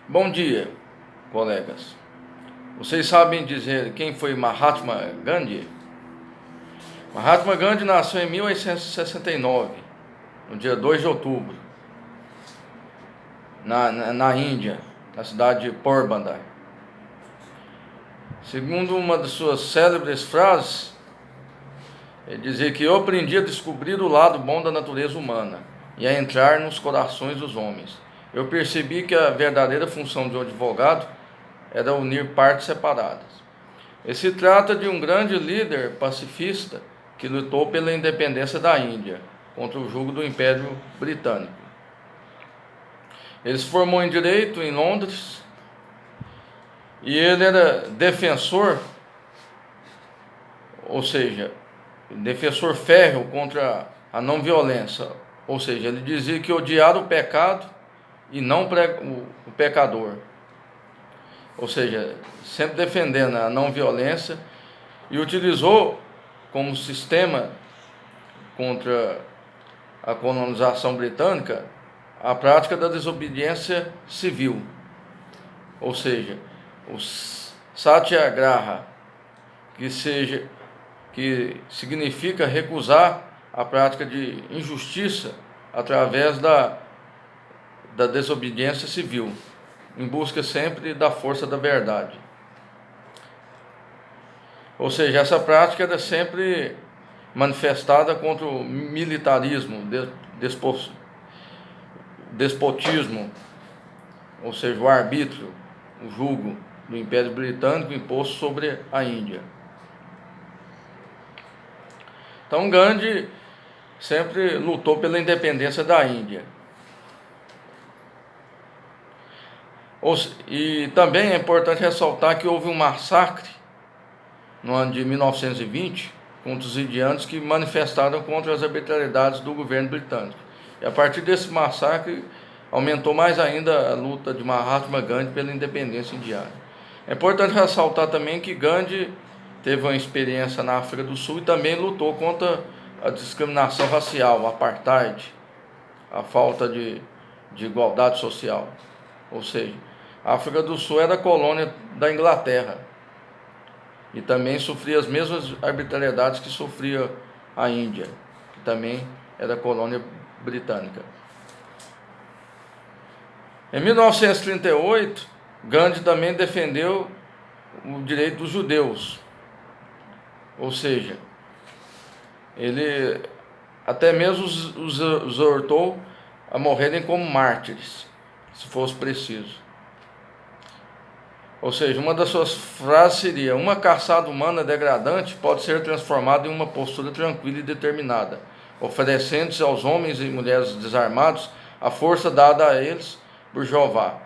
Bom dia, colegas. Vocês sabem dizer quem foi Mahatma Gandhi? Mahatma Gandhi nasceu em 1869, no dia 2 de outubro, na Índia, na cidade de Porbandar. Segundo uma de suas célebres frases, ele dizia que eu aprendi a descobrir o lado bom da natureza humana e a entrar nos corações dos homens. Eu percebi que a verdadeira função de um advogado era unir partes separadas. E se trata de um grande líder pacifista que lutou pela independência da Índia contra o jugo do Império Britânico. Ele se formou em Direito em Londres e ele era defensor, ou seja, defensor férreo contra a não violência, ou seja, ele dizia que odiar o pecado e não o pecador, ou seja, sempre defendendo a não violência, e utilizou como sistema contra a colonização britânica a prática da desobediência civil, ou seja, o satyagraha, que significa recusar a prática de injustiça através da desobediência civil, em busca sempre da força da verdade. Ou seja, essa prática era sempre manifestada contra o militarismo, despotismo, ou seja, o arbítrio, o jugo do Império Britânico imposto sobre a Índia. Então Gandhi sempre lutou pela independência da Índia. E também é importante ressaltar que houve um massacre no ano de 1920 contra os indianos que manifestaram contra as arbitrariedades do governo britânico. E a partir desse massacre aumentou mais ainda a luta de Mahatma Gandhi pela independência indiana. É importante ressaltar também que Gandhi teve uma experiência na África do Sul e também lutou contra a discriminação racial, o apartheid, a falta de igualdade social. Ou seja, a África do Sul era colônia da Inglaterra e também sofria as mesmas arbitrariedades que sofria a Índia, que também era colônia britânica. Em 1938, Gandhi também defendeu o direito dos judeus, ou seja, ele até mesmo os exortou a morrerem como mártires, se fosse preciso. Ou seja, uma das suas frases seria: uma caçada humana degradante pode ser transformada em uma postura tranquila e determinada, oferecendo-se aos homens e mulheres desarmados a força dada a eles por Jeová.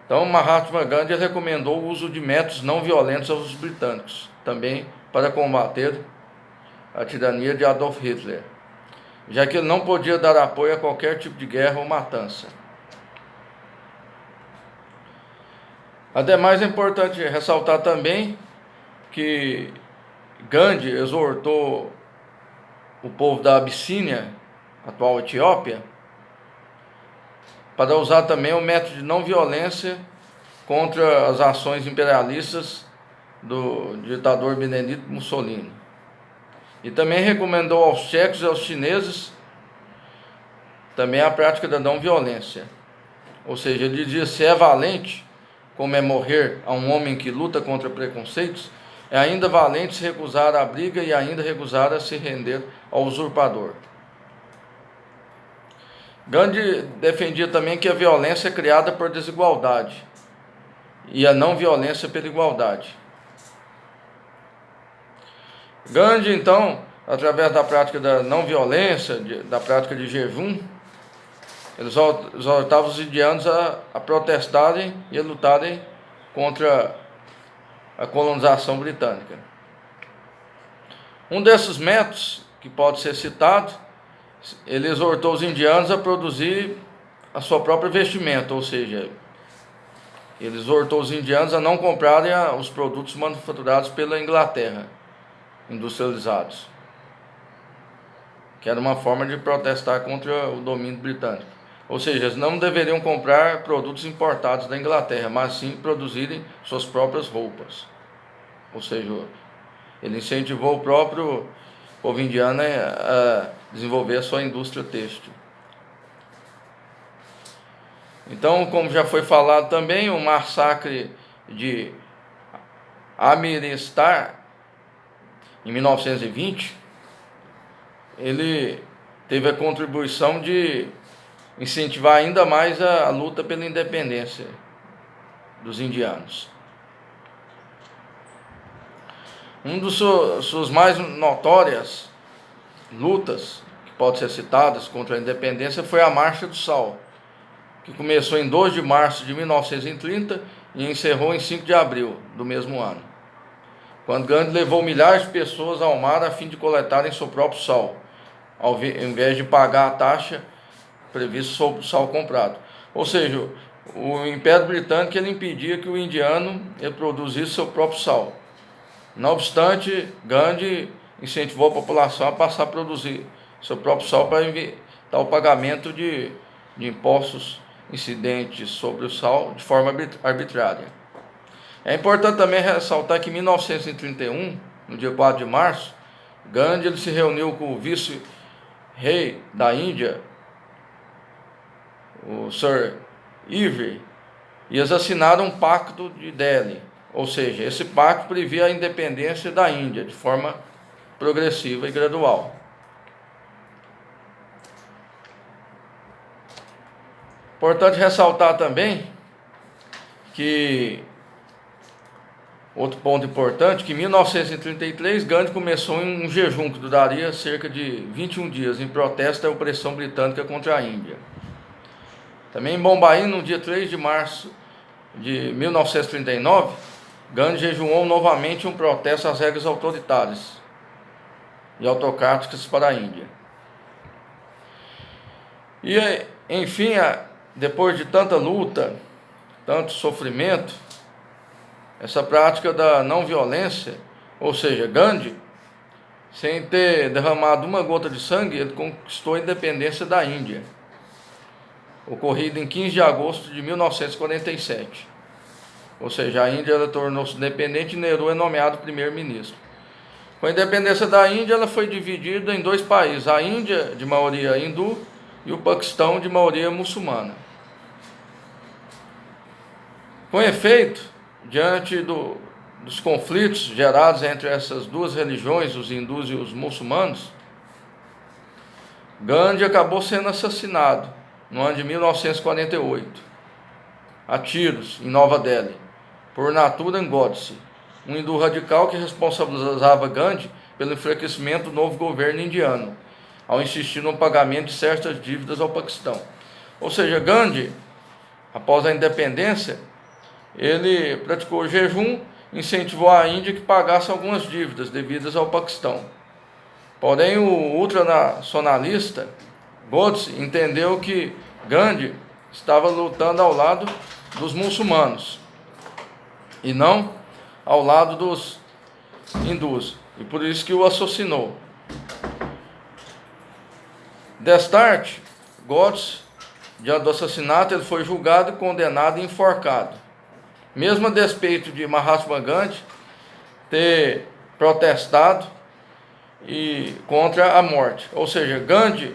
Então, Mahatma Gandhi recomendou o uso de métodos não violentos aos britânicos, também para combater a tirania de Adolf Hitler, já que ele não podia dar apoio a qualquer tipo de guerra ou matança. Ademais, é importante ressaltar também que Gandhi exortou o povo da Abissínia, atual Etiópia, para usar também o método de não violência contra as ações imperialistas do ditador Benedito Mussolini. E também recomendou aos tchecos e aos chineses também a prática da não violência. Ou seja, ele dizia: se é valente, como é morrer a um homem que luta contra preconceitos, é ainda valente se recusar a briga e ainda recusar a se render ao usurpador. Gandhi defendia também que a violência é criada por desigualdade e a não violência pela igualdade. Gandhi, então, através da prática da não violência, da prática de jejum, ele exortava os indianos a protestarem e a lutarem contra a colonização britânica. Um desses métodos que pode ser citado, ele exortou os indianos a produzir a sua própria vestimenta, ou seja, ele exortou os indianos a não comprarem os produtos manufaturados pela Inglaterra, industrializados, que era uma forma de protestar contra o domínio britânico. Ou seja, eles não deveriam comprar produtos importados da Inglaterra, mas sim produzirem suas próprias roupas. Ou seja, ele incentivou o próprio povo indiano a desenvolver a sua indústria têxtil. Então, como já foi falado também, o massacre de Amritsar, em 1920, ele teve a contribuição de incentivar ainda mais a luta pela independência dos indianos. Um dos suas mais notórias lutas, que pode ser citadas contra a independência, foi a Marcha do Sal, que começou em 2 de março de 1930 e encerrou em 5 de abril do mesmo ano, quando Gandhi levou milhares de pessoas ao mar a fim de coletarem seu próprio sal, ao invés de pagar a taxa prevista sobre o sal comprado. Ou seja, o Império Britânico ele impedia que o indiano produzisse seu próprio sal. Não obstante, Gandhi incentivou a população a passar a produzir seu próprio sal para evitar o pagamento de impostos incidentes sobre o sal de forma arbitrária. É importante também ressaltar que em 1931, no dia 4 de março, Gandhi ele se reuniu com o vice-rei da Índia, o Sir Ivy, e eles assinaram um pacto de Delhi. Ou seja, esse pacto previa a independência da Índia de forma progressiva e gradual. Importante ressaltar também que outro ponto importante, que em 1933 Gandhi começou um jejum que duraria cerca de 21 dias em protesto à opressão britânica contra a Índia. Também em Bombaim, no dia 3 de março de 1939, Gandhi jejuou novamente um protesto às regras autoritárias e autocráticas para a Índia. E, enfim, depois de tanta luta, tanto sofrimento, essa prática da não violência, ou seja, Gandhi, sem ter derramado uma gota de sangue, ele conquistou a independência da Índia, ocorrida em 15 de agosto de 1947. Ou seja, a Índia tornou-se independente e Nehru é nomeado primeiro-ministro. Com a independência da Índia, ela foi dividida em 2 países, a Índia de maioria hindu e o Paquistão de maioria muçulmana. Com efeito, diante dos conflitos gerados entre essas duas religiões, os hindus e os muçulmanos, Gandhi acabou sendo assassinado no ano de 1948, a tiros, em Nova Delhi, por Nathuram Godse, um hindu radical que responsabilizava Gandhi pelo enfraquecimento do novo governo indiano, ao insistir no pagamento de certas dívidas ao Paquistão. Ou seja, Gandhi, após a independência, ele praticou o jejum, incentivou a Índia que pagasse algumas dívidas devidas ao Paquistão. Porém, o ultranacionalista Godse entendeu que Gandhi estava lutando ao lado dos muçulmanos e não ao lado dos hindus, e por isso que o assassinou. Destarte, Godse, diante do assassinato, ele foi julgado, condenado e enforcado, mesmo a despeito de Mahatma Gandhi ter protestado contra a morte. Ou seja, Gandhi,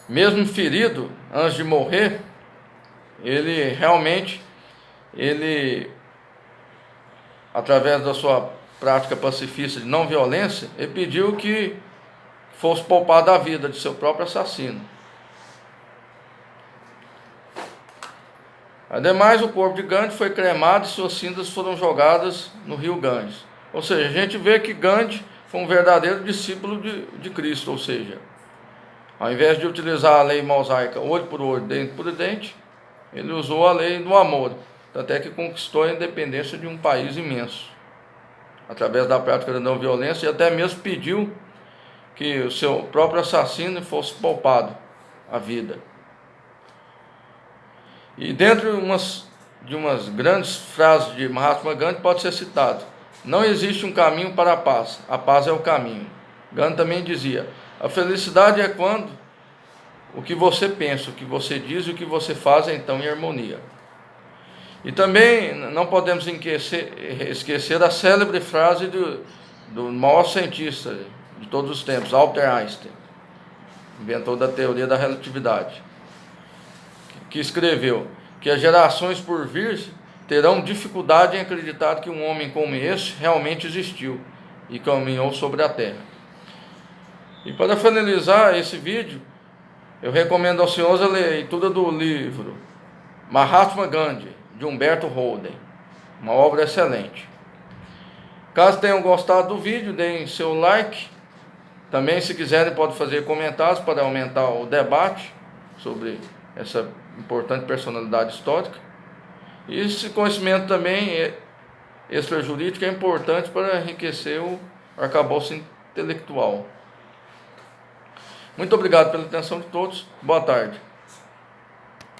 mesmo ferido antes de morrer, ele realmente, através da sua prática pacifista de não violência, ele pediu que fosse poupada a vida de seu próprio assassino. Ademais, o corpo de Gandhi foi cremado e suas cinzas foram jogadas no rio Ganges. Ou seja, a gente vê que Gandhi foi um verdadeiro discípulo de Cristo, ou seja, ao invés de utilizar a lei mosaica olho por olho, dente por dente, ele usou a lei do amor, até que conquistou a independência de um país imenso, através da prática da não violência, e até mesmo pediu que o seu próprio assassino fosse poupado a vida. E dentro de umas grandes frases de Mahatma Gandhi pode ser citado: não existe um caminho para a paz é o caminho. Gandhi também dizia: A felicidade é quando o que você pensa, o que você diz e o que você faz então em harmonia. E também não podemos esquecer a célebre frase do maior cientista de todos os tempos, Albert Einstein, inventor da teoria da relatividade, que escreveu que as gerações por vir terão dificuldade em acreditar que um homem como esse realmente existiu e caminhou sobre a Terra. E para finalizar esse vídeo, eu recomendo aos senhores a leitura do livro Mahatma Gandhi, de Humberto Holden, uma obra excelente. Caso tenham gostado do vídeo, deem seu like. Também, se quiserem, podem fazer comentários para aumentar o debate sobre essa importante personalidade histórica. E esse conhecimento também extrajurídico é importante para enriquecer o arcabouço intelectual. Muito obrigado pela atenção de todos. Boa tarde.